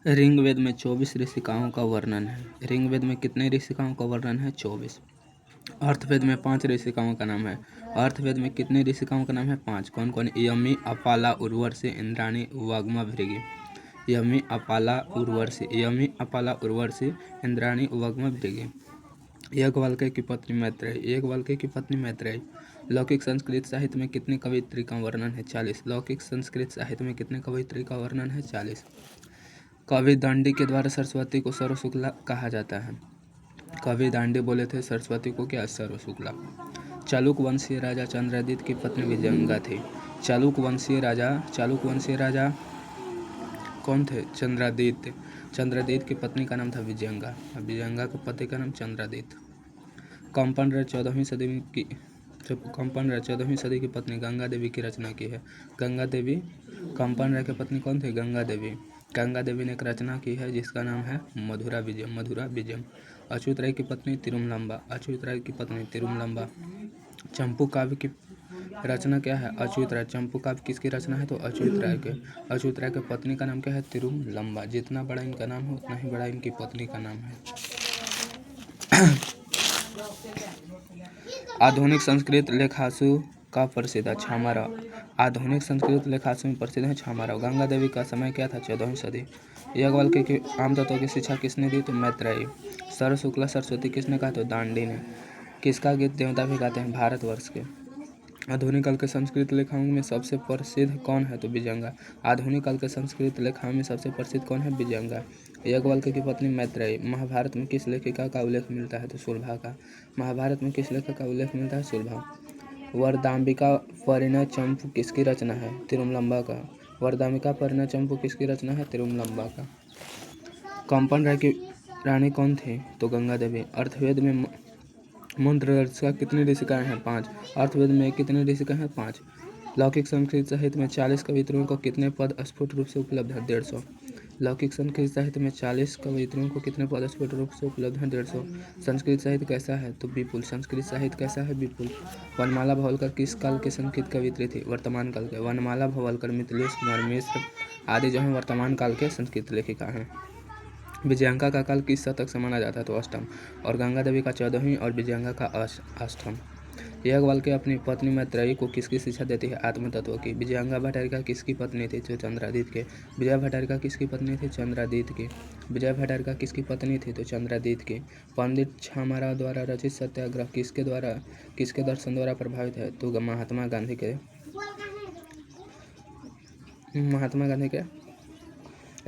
ऋग्वेद में 24 ऋषिकाओं का वर्णन है। ऋग्वेद में कितने ऋषिकाओं का वर्णन है? 24। अर्थवेद में 5 ऋषिकाओं का नाम है। अर्थवेद में कितने ऋषिकाओं का नाम है? 5। कौन कौन? यमी, अपाला, उर्वशी, इंद्राणी, वाग्मा, भृगि। यमी, अपाला, उर्वशी। यमी, अपाला, उर्वशी, इंद्राणी, वाग्मा, भृगि। याज्ञवल्क्य की पत्नी मैत्रेयी। याज्ञवल्क्य की पत्नी मैत्रेयी। लौकिक संस्कृत साहित्य में कितनी कवयित्री का वर्णन है? 40। लौकिक संस्कृत साहित्य में कितने कवयित्री का वर्णन है? 40। कवि दांडी के द्वारा सरस्वती को सर्वशुक्ला कहा जाता है। कवि दांडी बोले थे सरस्वती को क्या? सर्वशुक्ला। चालुक वंशीय राजा चंद्रदित की पत्नी विजयंगा थी। चालुक वंशीय राजा कौन थे? चंद्रदित। चंद्रदित की पत्नी का नाम था विजयंगा। विजयंगा के पति का नाम चंद्रदित। कंपन राय 14वीं सदी की पत्नी गंगा देवी की रचना की है। गंगा देवी। कंपन राय की पत्नी कौन थी? गंगा देवी। गंगा देवी ने एक रचना की है जिसका नाम है मधुरा विजयम। मधुरा विजयम। अच्युत राय की पत्नी तिरुमलंबा। अच्युत राय की पत्नी तिरुमलंबा। चंपू काव्य की रचना क्या है? अच्युत राय। चंपू काव्य किसकी रचना है? तो अच्युत राय के। अच्युत राय की पत्नी का नाम क्या है? तिरुमलंबा। जितना बड़ा इनका नाम है उतना ही बड़ा इनकी पत्नी का नाम है। आधुनिक संस्कृत लेखासु का प्रसिद्ध है छामाराव। आधुनिक संस्कृत लेखासु में प्रसिद्ध है छामाराव। गंगा देवी का समय क्या था? 14वीं सदी। याज्ञवल्क्य की आम तत्वों की शिक्षा किसने दी? तो मैत्रेयी। सर्वशुक्ला सरस्वती किसने कहा? तो दांडी ने। किसका गीत देवता भी गाते हैं? भारतवर्ष के। आधुनिक काल के संस्कृत लेखाओं में सबसे प्रसिद्ध कौन है? तो विजयंगा। आधुनिक काल के संस्कृत लेखाओं में सबसे प्रसिद्ध कौन है? विजयंगा। याज्ञवल्क्य की पत्नी मैत्रेयी। महाभारत में किस लेखिका का उल्लेख मिलता है? तो सुलभा का। महाभारत में किस लेखक का उल्लेख मिलता है? सुलभा। वरदाम्बिका परिणय चंपू किसकी रचना है? तिरुमलंबा का। वरदाम्बिका परिणय चंपू किसकी रचना है? तिरुमलंबा का। कंपन राय की रानी कौन थी? तो गंगा देवी। अर्थवेद में मंत्रदर्शिका कितनी ऋषिकाएं हैं? 5। अर्थवेद में कितनी ऋषिकाएं हैं? 5। लौकिक संस्कृत साहित्य में 40 कवित्रियों को कितने पद स्फुट रूप से उपलब्ध है? 150। लौकिक संस्कृत साहित्य में 40 कवित्रियों को कितने पद स्फुट रूप से उपलब्ध हैं? 150। संस्कृत साहित्य कैसा है? तो विपुल। संस्कृत साहित्य कैसा है? विपुल। वनमाला भवलकर किस काल के संस्कृत कवित्री थी? वर्तमान काल के। वनमाला भवलकर, मिथिलेश कुमार मिश्र आदि जो है वर्तमान काल के संस्कृत लेखिका हैं। विजयंगा का काल किस शतक से माना जाता है? तो अष्टम। और गंगा देवी का 14वीं और विजयंगा का अष्टम। याज्ञवल्क्य अपनी पत्नी मैत्रेयी को किसकी शिक्षा देती है? आत्म तत्व की। विजयंगा भट्टारिका किसकी पत्नी थी? तो चंद्रादित्य के। विजय भट्टारिका किसकी पत्नी थी? चंद्रादित्य की। विजय भट्टारिका किसकी पत्नी थी? तो चंद्रादित्य की। पंडित छामाराव द्वारा रचित सत्याग्रह किसके दर्शन द्वारा प्रभावित है? तो महात्मा गांधी के।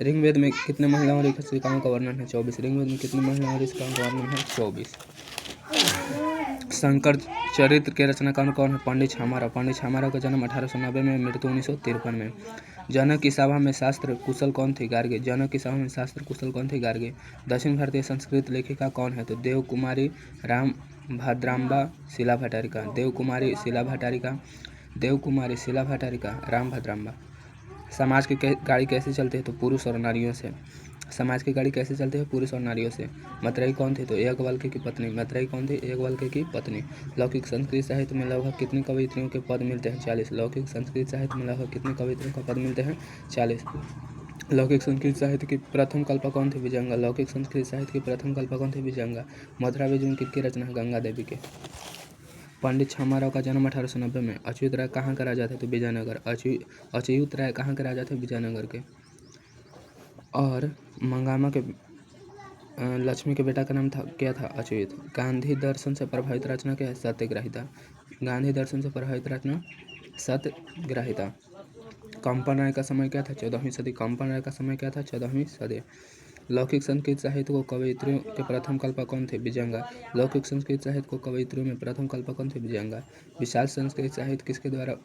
ऋग्वेद में कितने महिलाओं ऋषिकाओं का वर्णन है? 24। ऋग्वेद में कितनी महिलाओं ऋषिकाओं का वर्णन है? 24। शंकर चरित्र के रचनाकार कौन है? पंडित छामाराव। पंडित छामाराव का जन्म 1890 में, मृत्यु 1953 में। जनक की सभा में शास्त्र कुशल कौन थी? गार्गी। जनक की सभा में शास्त्र कुशल कौन थी? गार्गी। दक्षिण भारतीय संस्कृत लेखिका कौन है? तो देवकुमारी रामभद्रांबा शिला भट्टारिका। देवकुमारी शिला भट्टारिका रामभद्रांबा। समाज की गाड़ी कैसे चलती है? तो पुरुष और नारियों से। समाज की गाड़ी कैसे चलती है? पुरुष और नारियों से। मैत्रेयी कौन थी? तो याज्ञवल्क्य की पत्नी। मैत्रेयी कौन थी? याज्ञवल्क्य की पत्नी। लौकिक संस्कृत साहित्य में लगभग कितनी कवयित्रियों के पद मिलते हैं? 40। लौकिक संस्कृत साहित्य में लगभग कितनी कवयित्रियों का पद मिलते हैं? 40। लौकिक संस्कृत साहित्य की प्रथम कल्पक कौन थी? विजयंगा। लौकिक संस्कृत साहित्य की प्रथम कल्पक कौन थी? विजयंगा। मधुरा विजयम किसकी रचना है? गंगा देवी के। पंडित छामाराव का जन्म 1890 में। अच्युत राय कहाँ का राजा थे? तो विजयनगर। अच्युत राय कहाँ के राजा थे? विजयनगर के। और मंगामा के लक्ष्मी के बेटा का नाम क्या था? अच्युत। गांधी दर्शन से प्रभावित रचना क्या है? सत्यग्रहिता। गांधी दर्शन से प्रभावित रचना सत्यग्रहिता। कंपन राय का समय क्या था? 14वीं सदी। कंपन राय का समय क्या था? 14वीं सदी। लौकिक संस्कृत साहित्य को कवयित्रियों के प्रथम कल्पक कौन थे? विजयंगा। लौकिक संस्कृत साहित्य को कवयित्रियों में प्रथम कल्पक कौन थे? विजयंगा। विशाल संस्कृत साहित्य किसके द्वारा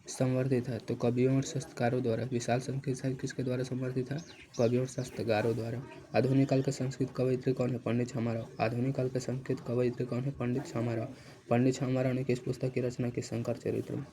संवर्धित है? तो कवियों और शास्त्रकारों द्वारा। विशाल संस्कृत साहित्य किसके द्वारा संवर्धित है? कवियों और शास्त्रकारों द्वारा। आधुनिक काल के संस्कृत कवयित्री कौन है? पंडित छामाराव। आधुनिक काल के संस्कृत कवयित्री कौन है? पंडित छामाराव। पंडित छामाराव ने किस पुस्तक की रचना की? शंकर चरित्र।